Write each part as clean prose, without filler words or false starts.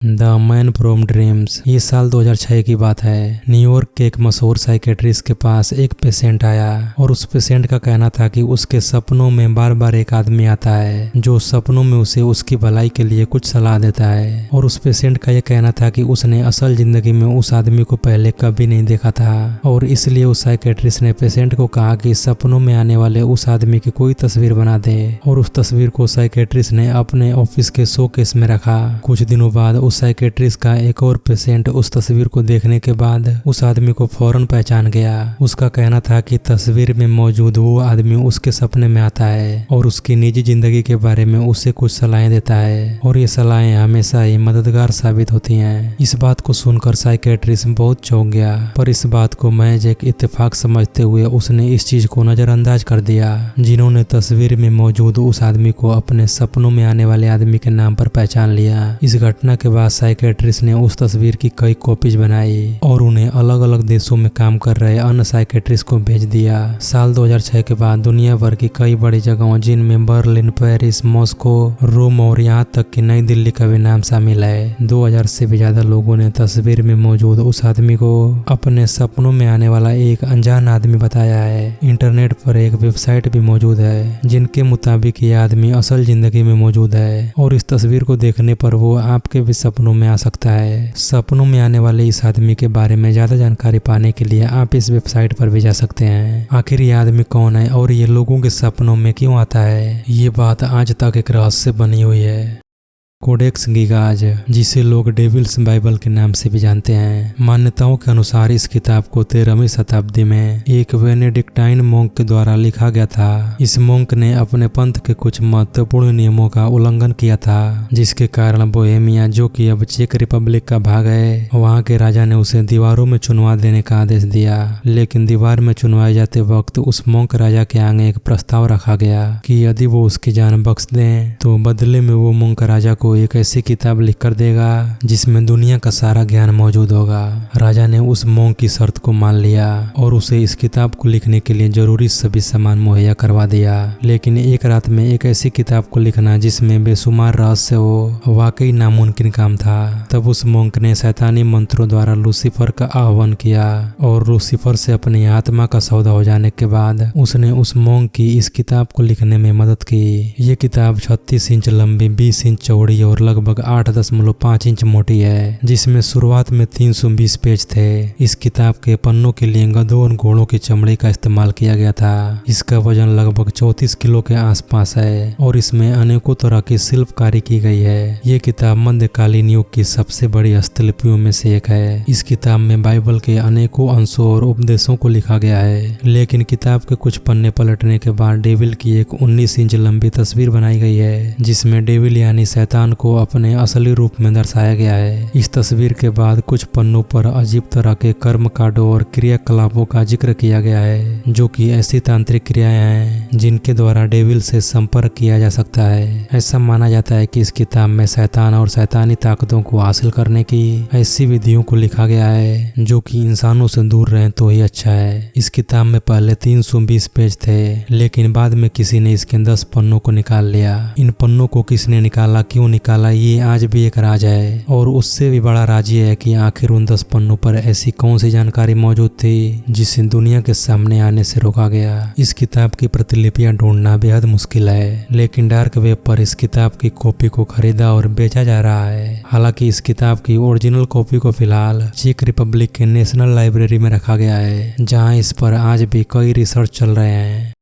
The man from dreams. ये साल 2006 की बात है। न्यूयॉर्क के एक मशहूर साइकेट्रिस्ट के पास एक पेशेंट आया और उस पेशेंट का कहना था कि उसके सपनों में बार बार एक आदमी आता है जो सपनों में उसे उसकी भलाई के लिए कुछ सलाह देता है। और उस पेशेंट का यह कहना था कि उसने असल जिंदगी में उस आदमी को पहले कभी नहीं देखा था और इसलिए उस साइकेट्रिस्ट ने पेशेंट को कहा कि सपनों में आने वाले उस आदमी की कोई तस्वीर बना दे। और उस तस्वीर को साइकेट्रिस्ट ने अपने ऑफिस के शोकेस में रखा। कुछ दिनों बाद उस साइकेट्रिस्ट का एक और पेशेंट उस तस्वीर को देखने के बाद उस आदमी को फौरन पहचान गया। उसका कहना था कि तस्वीर में मौजूद वो आदमी उसके सपने में आता है और उसकी निजी जिंदगी के बारे में उसे कुछ सलाहें देता है और ये सलाहें हमेशा ही मददगार साबित होती हैं। इस बात को सुनकर साइकेट्रिस्ट बहुत चौंक गया, पर इस बात को महज एक इत्तेफाक समझते हुए उसने इस चीज को नजरअंदाज कर दिया जिन्होंने तस्वीर में मौजूद उस आदमी को अपने सपनों में आने वाले आदमी के नाम पर पहचान लिया। इस घटना के बाद साइकेट्रिस्ट ने उस तस्वीर की कई कॉपीज बनाई और उन्हें अलग अलग देशों में काम कर रहे अन्य साइकेट्रिस्ट को भेज दिया। साल 2006 के बाद दुनिया भर की कई बड़ी जगहों जिनमें बर्लिन, पेरिस, मॉस्को, रोम और यहाँ तक कि नई दिल्ली का भी नाम शामिल है, 2000 से भी ज्यादा लोगों ने तस्वीर में मौजूद उस आदमी को अपने सपनों में आने वाला एक अनजान आदमी बताया है। इंटरनेट पर एक वेबसाइट भी मौजूद है जिनके मुताबिक ये आदमी असल जिंदगी में मौजूद है और इस तस्वीर को देखने पर वो आपके भी सपनों में आ सकता है। सपनों में आने वाले इस आदमी के बारे में ज्यादा जानकारी पाने के लिए आप इस वेबसाइट पर भी जा सकते हैं। आखिर ये आदमी कौन है और ये लोगों के सपनों में क्यों आता है, ये बात आज तक एक रहस्य बनी हुई है। कोडेक्स गिगाज, जिसे लोग डेविल्स बाइबल के नाम से भी जानते हैं, मान्यताओं के अनुसार इस किताब को 13वीं शताब्दी में एक बेनेडिक्टाइन मोंक के द्वारा लिखा गया था। इस मोंक ने अपने पंथ के कुछ महत्वपूर्ण नियमों का उल्लंघन किया था, जिसके कारण बोहेमिया, जो कि अब चेक रिपब्लिक का भाग है, वहाँ के राजा ने उसे दीवारों में चुनवा देने का आदेश दिया। लेकिन दीवार में चुनवाए जाते वक्त उस मोंक राजा के आगे एक प्रस्ताव रखा गया कि यदि वो उसकी जान बख्श दें तो बदले में वो मोंक राजा को एक ऐसी किताब लिख कर देगा जिसमें दुनिया का सारा ज्ञान मौजूद होगा। राजा ने उस मोंक की शर्त को मान लिया और उसे इस किताब को लिखने के लिए जरूरी सभी सामान मुहैया करवा दिया। लेकिन एक रात में एक ऐसी किताब को लिखना जिसमें बेशुमार रहस्य हो, वाकई नामुमकिन काम था। तब उस मोंक ने शैतानी मंत्रों द्वारा लूसीफर का आह्वान किया और लूसीफर से अपनी आत्मा का सौदा हो जाने के बाद उसने उस मोंक की इस किताब को लिखने में मदद की। ये किताब 36 इंच लंबी, 20 इंच चौड़ी और लगभग 8.5 इंच मोटी है, जिसमें शुरुआत में 320 पेज थे। इस किताब के पन्नों के लिए गधों और घोड़ों की चमड़ी का इस्तेमाल किया गया था। इसका वजन लगभग 34 किलो के आसपास है और इसमें अनेकों तरह की शिल्पकारी की गई है। ये किताब मध्यकालीन युग की सबसे बड़ी हस्तलिपियों में से एक है। इस किताब में बाइबल के अनेकों अंशों और उपदेशों को लिखा गया है, लेकिन किताब के कुछ पन्ने पलटने के बाद डेविल की एक 19 इंच लंबी तस्वीर बनाई गई है, जिसमें डेविल यानी शैतान को अपने असली रूप में दर्शाया गया है। इस तस्वीर के बाद कुछ पन्नों पर अजीब तरह के कर्म कांडों और क्रियाकलापों का जिक्र किया गया है, जो कि ऐसी तांत्रिक क्रियाएं हैं जिनके द्वारा डेविल से संपर्क किया जा सकता है। ऐसा माना जाता है कि इस किताब में शैतान और शैतानी ताकतों को हासिल करने की ऐसी विधियों को लिखा गया है जो कि इंसानों से दूर रहें तो ही अच्छा है। इस किताब में पहले 320 पेज थे, लेकिन बाद में किसी ने इसके 10 पन्नों को निकाल लिया। इन पन्नों को किसने निकाला, क्यों निकाला, ये आज भी एक राज है। और उससे भी बड़ा राज ये है कि आखिर उन 10 पन्नों पर ऐसी कौन सी जानकारी मौजूद थी जिसे दुनिया के सामने आने से रोका गया। इस किताब की प्रतिलिपियां ढूंढना बेहद मुश्किल है, लेकिन डार्क वेब पर इस किताब की कॉपी को खरीदा और बेचा जा रहा है। हालांकि इस किताब की ओरिजिनल कॉपी को फिलहाल चेक रिपब्लिक के नेशनल लाइब्रेरी में रखा गया है, जहां इस पर आज भी कई रिसर्च चल रहे हैं।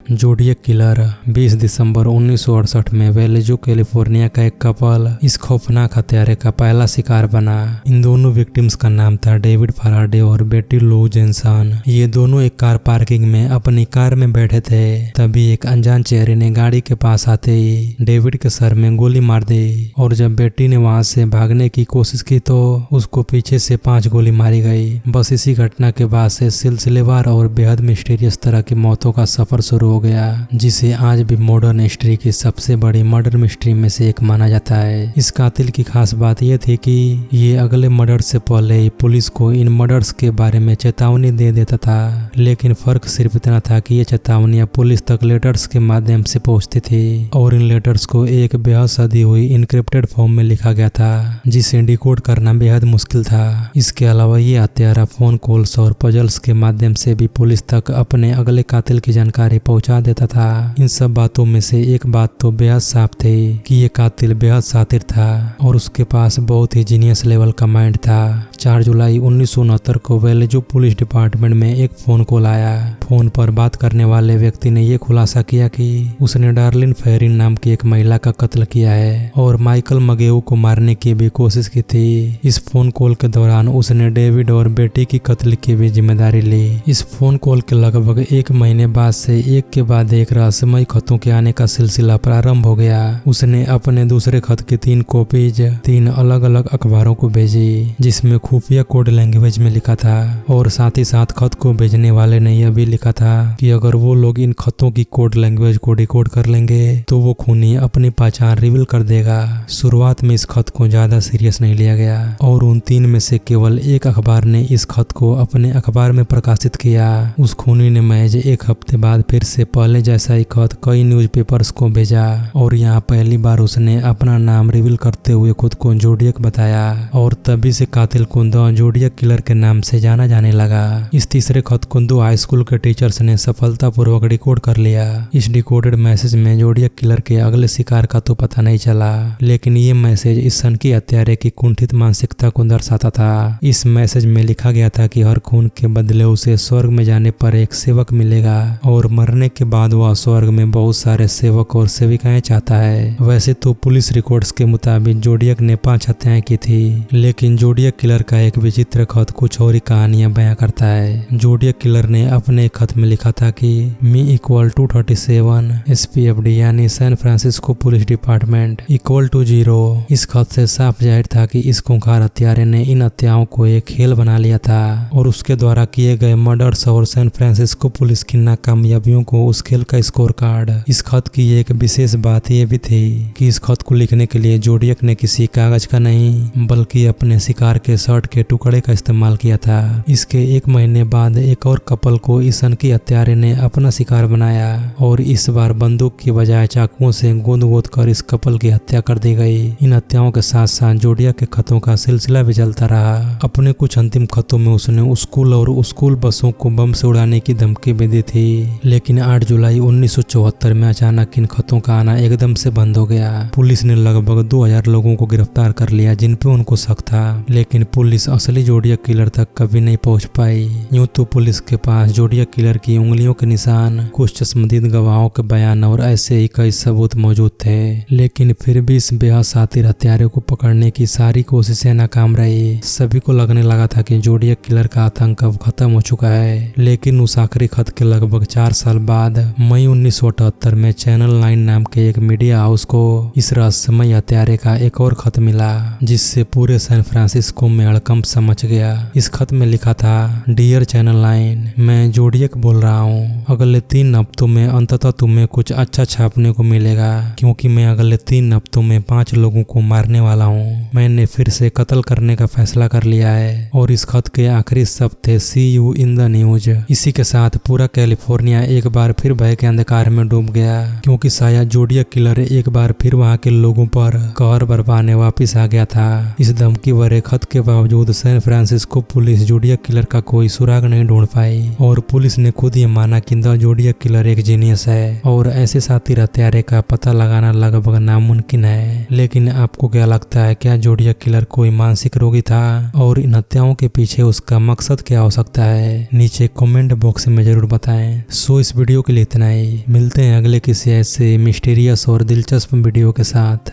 Zodiac killer. 20 दिसंबर 1968 में वेलेजो, कैलिफोर्निया का एक कपल इस खौफनाक हत्यारे का पहला शिकार बना। इन दोनों विक्टिम्स का नाम था डेविड फराडे और बेटी लो जेनसन। ये दोनों एक कार पार्किंग में अपनी कार में बैठे थे, तभी एक अनजान चेहरे ने गाड़ी के पास आते ही डेविड के सर में गोली मार दी और जब बेटी ने वहां से भागने की कोशिश की तो उसको पीछे से 5 गोली मारी गई। बस इसी घटना के बाद से सिलसिलेवार और बेहद मिस्टीरियस तरह की मौतों का सफर शुरू हो गया, जिसे आज भी मॉडर्न हिस्ट्री की सबसे बड़ी मर्डर मिस्ट्री में से एक माना जाता है। इस कातिल की खास बात यह थी कि ये अगले मर्डर से पहले ही पुलिस को इन मर्डर्स के बारे में चेतावनी दे देता था, लेकिन फर्क सिर्फ इतना था कि ये चेतावनियां पुलिस तक लेटर्स के माध्यम से पहुंचती थी और इन लेटर्स को एक बेहद सदी हुई इनक्रिप्टेड फॉर्म में लिखा गया था, जिसे डिकोड करना बेहद मुश्किल था। इसके अलावा ये हत्यारा फोन कॉल्स और पजल्स के माध्यम से भी पुलिस तक अपने अगले कातिल की जानकारी पहुंचा देता था। इन सब बातों में से एक बात तो बेहद साफ थी कि ये कातिल बेहद शातिर था और उसके पास बहुत ही जीनियस लेवल का माइंड था। 4 जुलाई 1969 को वेलेजो पुलिस डिपार्टमेंट में एक फोन कॉल आया। फोन पर बात करने वाले व्यक्ति ने यह खुलासा किया कि उसने डार्लिन फेरिन नाम की एक महिला का कत्ल किया है और माइकल मगेऊ को मारने की भी कोशिश की थी। इस फोन कॉल के दौरान उसने डेविड और बेटी की कत्ल की भी जिम्मेदारी ली। इस फोन कॉल के लगभग 1 महीने बाद से एक के बाद एक रहस्यमय खतों के आने का सिलसिला प्रारंभ हो गया। उसने अपने दूसरे खत की 3 कॉपीज 3 अलग अलग अखबारों को भेजी, जिसमें खुफिया कोड लैंग्वेज में लिखा था और साथ ही साथ खत को भेजने वाले ने यह भी लिखा था कि अगर वो लोग इन खतों की कोड लैंग्वेज को डिकोड कर लेंगे तो वो खूनी अपनी पहचान रिवील कर देगा। शुरुआत में इस खत को ज्यादा सीरियस नहीं लिया गया और उन 3 में से केवल एक अखबार ने इस खत को अपने अखबार में प्रकाशित किया। उस खूनी ने महज 1 हफ्ते बाद फिर से पहले जैसा ही खत कई न्यूज़पेपर्स को भेजा और यहाँ पहली बार उसने अपना नाम रिवील करते हुए खुद को जोडियक बताया और तभी से कातिल को द जोडियक किलर के नाम से जाना जाने लगा। इस तीसरे खत को 2 हाई स्कूल के टीचर्स ने सफलतापूर्वक डिकोड कर लिया। इस डिकोडेड मैसेज में जोडियक किलर के अगले शिकार का तो पता नहीं चला, लेकिन ये मैसेज इस सनकी हत्यारे की कुंठित मानसिकता को दर्शाता था। इस मैसेज में लिखा गया था कि हर खून के बदले उसे स्वर्ग में जाने पर एक सेवक मिलेगा और मरने के बाद वह स्वर्ग में बहुत सारे सेवक और सेविकाएं चाहता है। वैसे तो पुलिस रिकॉर्ड्स के मुताबिक जोडियक ने 5 हत्याएं की थी, लेकिन जोडियक किलर का एक विचित्र खत कुछ और ही कहानियां बयां करता है। जोडियक किलर ने अपने खत में लिखा था कि मी इक्वल टू 37 SPFD यानी San Francisco police department equal to 0। इस खत से साफ जाहिर था कि इस खूंखार हत्यारे ने इन हत्याओं को एक खेल बना लिया था और उसके द्वारा किए गए मर्डर्स और सैन फ्रांसिस्को पुलिस की नाकामयाबियों को उस खेल का स्कोर कार्ड। इस खत की एक विशेष बात यह भी थी कि इस खत को लिखने के लिए जोडियक ने किसी कागज का नहीं बल्कि अपने शिकार के शर्ट के टुकड़े का इस्तेमाल किया था। इसके 1 महीने बाद एक और कपल को इस सनकी हत्यारे ने अपना शिकार बनाया और इस बार बंदूक की बजाय चाकुओं से गोद कर इस कपल की हत्या कर दी गई। इन हत्याओं के साथ साथ जोडियक के खतों का सिलसिला भी चलता रहा। अपने कुछ अंतिम खतों में उसने स्कूल और स्कूल बसों को बम से उड़ाने की धमकी भी दी थी, लेकिन 8 जुलाई 1974 में अचानक इन खतों का आना एकदम से बंद हो गया। पुलिस ने लगभग 2000 लोगों को गिरफ्तार कर लिया जिन पे उनको शक था, लेकिन पुलिस असली जोडियक किलर तक कभी नहीं पहुंच पाई। यूं तो पुलिस के पास जोडियक किलर की उंगलियों के निशान, कुछ चश्मदीद गवाहों के बयान और ऐसे ही कई सबूत मौजूद थे, लेकिन फिर भी इस बेहद शातिर हत्यारे को पकड़ने की सारी कोशिशें नाकाम रही। सभी को लगने लगा था कि जोडियक किलर का आतंक अब खत्म हो चुका है, लेकिन उस आखिरी खत के लगभग 4 साल बाद मई 1978 में चैनल 9 नाम के एक मीडिया हाउस को इस रहस्यमय हत्यारे का एक और खत मिला, जिससे पूरे सैन फ्रांसिस्को में हड़कंप सा मच गया। इस खत में लिखा था, डियर चैनल 9, मैं जोडियक बोल रहा हूँ। अगले 3 हफ्तों में अंततः तुम्हें कुछ अच्छा छापने को मिलेगा, क्योंकि मैं अगले 3 हफ्तों में 5 लोगों को मारने वाला हूँ। मैंने फिर से कत्ल करने का फैसला कर लिया है और इस खत के आखिरी शब्द थे, सी यू इन द न्यूज। इसी के साथ पूरा कैलिफोर्निया एक बार फिर भय के अंधकार में डूब गया, क्योंकि शायद जोडियक किलर एक बार फिर वहाँ के लोगों पर कहर बरपाने वापिस आ गया था। इस धमकी भरे खत के बावजूद San Francisco police Zodiac killer का कोई सुराग नहीं ढूंढ पाई और पुलिस ने खुद ये माना कि द जोडियक किलर एक जीनियस है और ऐसे शातिर हत्यारे का पता लगाना लगभग नामुमकिन है। लेकिन आपको क्या लगता है, क्या जोडियक किलर कोई मानसिक रोगी था और इन हत्याओं के पीछे उसका मकसद क्या हो सकता है? नीचे कमेंट बॉक्स में जरूर बताएं। सो इस वीडियो के लिए इतना ही। मिलते हैं अगले किसी ऐसे मिस्टीरियस और दिलचस्प वीडियो के साथ।